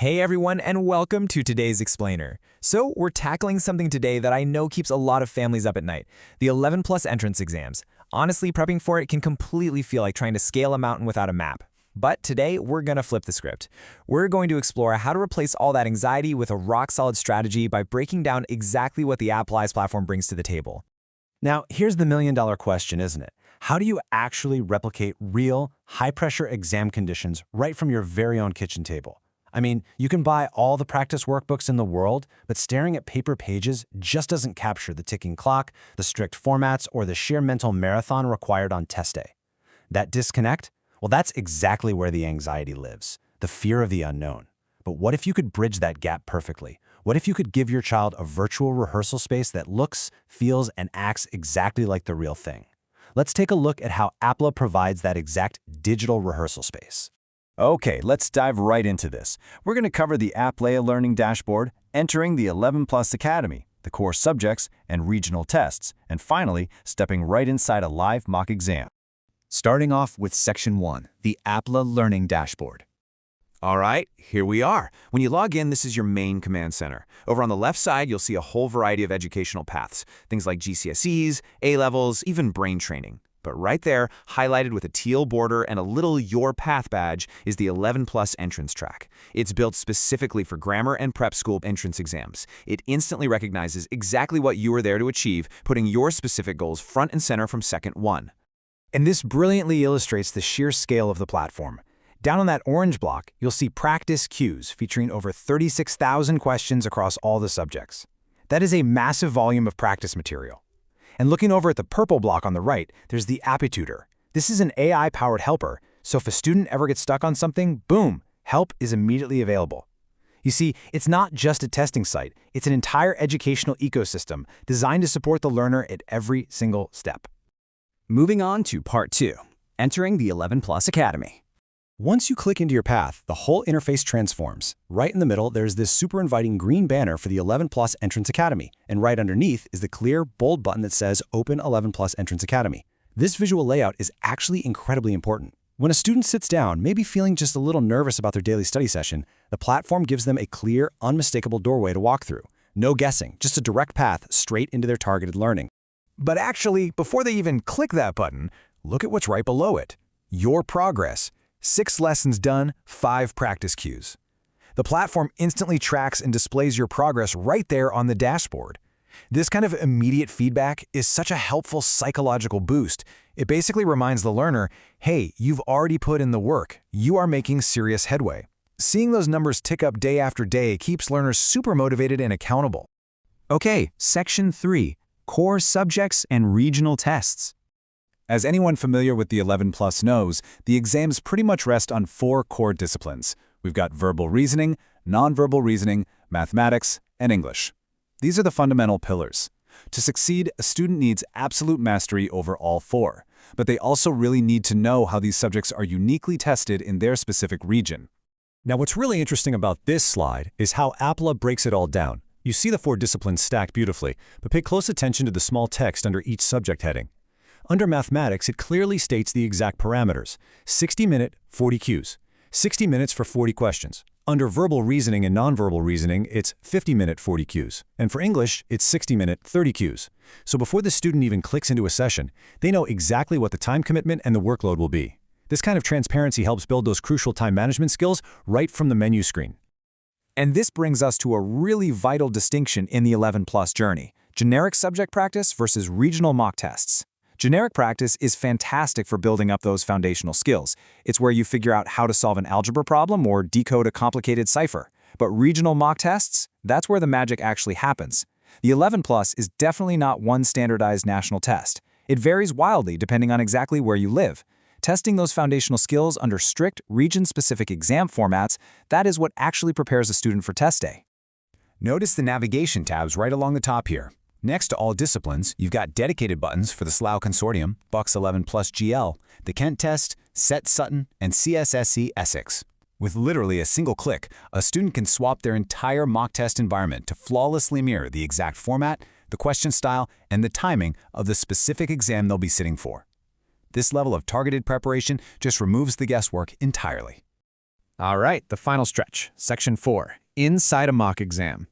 Hey everyone, and welcome to today's Explainer. So we're tackling something today that I know keeps a lot of families up at night, the 11 plus entrance exams. Honestly, prepping for it can completely feel like trying to scale a mountain without a map. But today, we're gonna flip the script. We're going to explore how to replace all that anxiety with a rock-solid strategy by breaking down exactly what the Applaa platform brings to the table. Now, here's the million-dollar question, isn't it? How do you actually replicate real, high-pressure exam conditions right from your very own kitchen table? I mean, you can buy all the practice workbooks in the world, but staring at paper pages just doesn't capture the ticking clock, the strict formats, or the sheer mental marathon required on test day. That disconnect? Well, that's exactly where the anxiety lives, the fear of the unknown. But what if you could bridge that gap perfectly? What if you could give your child a virtual rehearsal space that looks, feels, and acts exactly like the real thing? Let's take a look at how Applaa provides that exact digital rehearsal space. Okay, let's dive right into this. We're going to cover the Applaa Learning Dashboard, entering the 11 Plus Academy, the core subjects and regional tests, and finally, stepping right inside a live mock exam. Starting off with Section 1, the Applaa Learning Dashboard. All right, here we are. When you log in, this is your main command center. Over on the left side, you'll see a whole variety of educational paths, things like GCSEs, A-levels, even brain training. But right there, highlighted with a teal border and a little Your Path badge, is the 11 Plus entrance track. It's built specifically for grammar and prep school entrance exams. It instantly recognizes exactly what you are there to achieve, putting your specific goals front and center from second one. And this brilliantly illustrates the sheer scale of the platform. Down on that orange block, you'll see practice cues featuring over 36,000 questions across all the subjects. That is a massive volume of practice material. And looking over at the purple block on the right, there's the Applaa. This is an AI-powered helper, so if a student ever gets stuck on something, boom, help is immediately available. You see, it's not just a testing site, it's an entire educational ecosystem designed to support the learner at every single step. Moving on to Part 2, entering the 11 Plus Academy. Once you click into your path, the whole interface transforms. Right in the middle, there's this super inviting green banner for the 11 Plus Entrance Academy, and right underneath is the clear, bold button that says Open 11 Plus Entrance Academy. This visual layout is actually incredibly important. When a student sits down, maybe feeling just a little nervous about their daily study session, the platform gives them a clear, unmistakable doorway to walk through. No guessing, just a direct path straight into their targeted learning. But actually, before they even click that button, look at what's right below it. Your progress. 6 lessons done, 5 practice cues. The platform instantly tracks and displays your progress right there on the dashboard. This kind of immediate feedback is such a helpful psychological boost. It basically reminds the learner, hey, you've already put in the work. You are making serious headway. Seeing those numbers tick up day after day keeps learners super motivated and accountable. Okay, Section 3, core subjects and regional tests. As anyone familiar with the 11 Plus knows, the exams pretty much rest on 4 core disciplines. We've got verbal reasoning, nonverbal reasoning, mathematics, and English. These are the fundamental pillars. To succeed, a student needs absolute mastery over all 4, but they also really need to know how these subjects are uniquely tested in their specific region. Now, what's really interesting about this slide is how Applaa breaks it all down. You see the 4 disciplines stacked beautifully, but pay close attention to the small text under each subject heading. Under mathematics, it clearly states the exact parameters: 60-minute, 40 cues, 60 minutes for 40 questions. Under verbal reasoning and nonverbal reasoning, it's 50-minute, 40 cues. And for English, it's 60-minute, 30 cues. So before the student even clicks into a session, they know exactly what the time commitment and the workload will be. This kind of transparency helps build those crucial time management skills right from the menu screen. And this brings us to a really vital distinction in the 11 Plus journey: generic subject practice versus regional mock tests. Generic practice is fantastic for building up those foundational skills. It's where you figure out how to solve an algebra problem or decode a complicated cipher. But regional mock tests, that's where the magic actually happens. The 11 Plus is definitely not one standardized national test. It varies wildly depending on exactly where you live. Testing those foundational skills under strict, region-specific exam formats, that is what actually prepares a student for test day. Notice the navigation tabs right along the top here. Next to all disciplines, you've got dedicated buttons for the Slough Consortium, Bucks 11 Plus GL, the Kent Test, SET Sutton, and CSSC Essex. With literally a single click, a student can swap their entire mock test environment to flawlessly mirror the exact format, the question style, and the timing of the specific exam they'll be sitting for. This level of targeted preparation just removes the guesswork entirely. All right, the final stretch, section 4, inside a mock exam.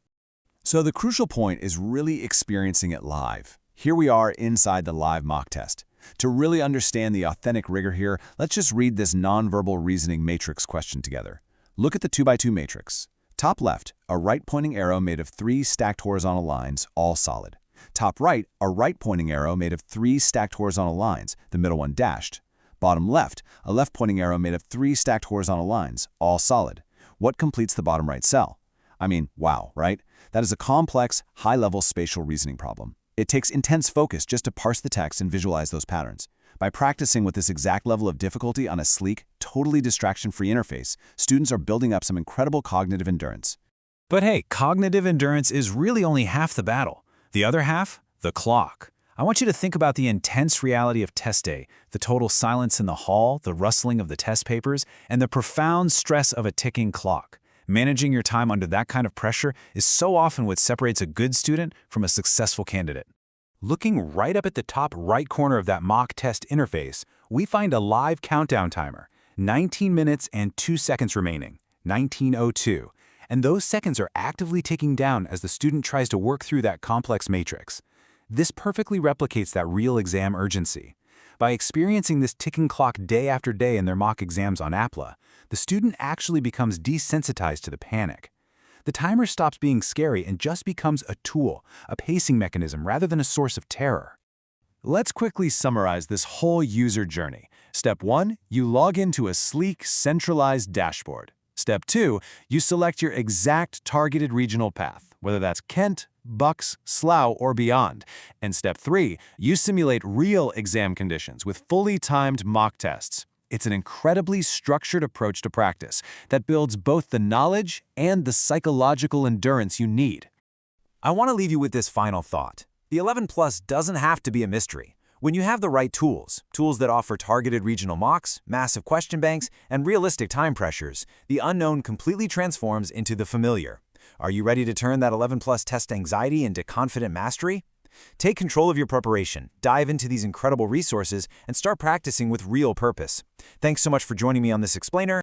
So the crucial point is really experiencing it live. Here we are inside the live mock test. To really understand the authentic rigor here, let's just read this nonverbal reasoning matrix question together. Look at the 2x2 matrix. Top left, a right-pointing arrow made of 3 stacked horizontal lines, all solid. Top right, a right-pointing arrow made of 3 stacked horizontal lines, the middle one dashed. Bottom left, a left-pointing arrow made of 3 stacked horizontal lines, all solid. What completes the bottom right cell? I mean, wow, right? That is a complex, high-level spatial reasoning problem. It takes intense focus just to parse the text and visualize those patterns. By practicing with this exact level of difficulty on a sleek, totally distraction-free interface, students are building up some incredible cognitive endurance. But hey, cognitive endurance is really only half the battle. The other half? The clock. I want you to think about the intense reality of test day, the total silence in the hall, the rustling of the test papers, and the profound stress of a ticking clock. Managing your time under that kind of pressure is so often what separates a good student from a successful candidate. Looking right up at the top right corner of that mock test interface, we find a live countdown timer, 19 minutes and 2 seconds remaining, 19:02, and those seconds are actively ticking down as the student tries to work through that complex matrix. This perfectly replicates that real exam urgency. By experiencing this ticking clock day after day in their mock exams on Applaa, the student actually becomes desensitized to the panic. The timer stops being scary and just becomes a tool, a pacing mechanism rather than a source of terror. Let's quickly summarize this whole user journey. Step 1, you log into a sleek, centralized dashboard. Step 2, you select your exact targeted regional path, whether that's Kent, Bucks, Slough, or beyond. And Step 3, you simulate real exam conditions with fully timed mock tests. It's an incredibly structured approach to practice that builds both the knowledge and the psychological endurance you need. I want to leave you with this final thought. The 11 Plus doesn't have to be a mystery. When you have the right tools that offer targeted regional mocks, massive question banks, and realistic time pressures, the unknown completely transforms into the familiar. Are you ready to turn that 11 Plus test anxiety into confident mastery? Take control of your preparation, dive into these incredible resources, and start practicing with real purpose. Thanks so much for joining me on this explainer.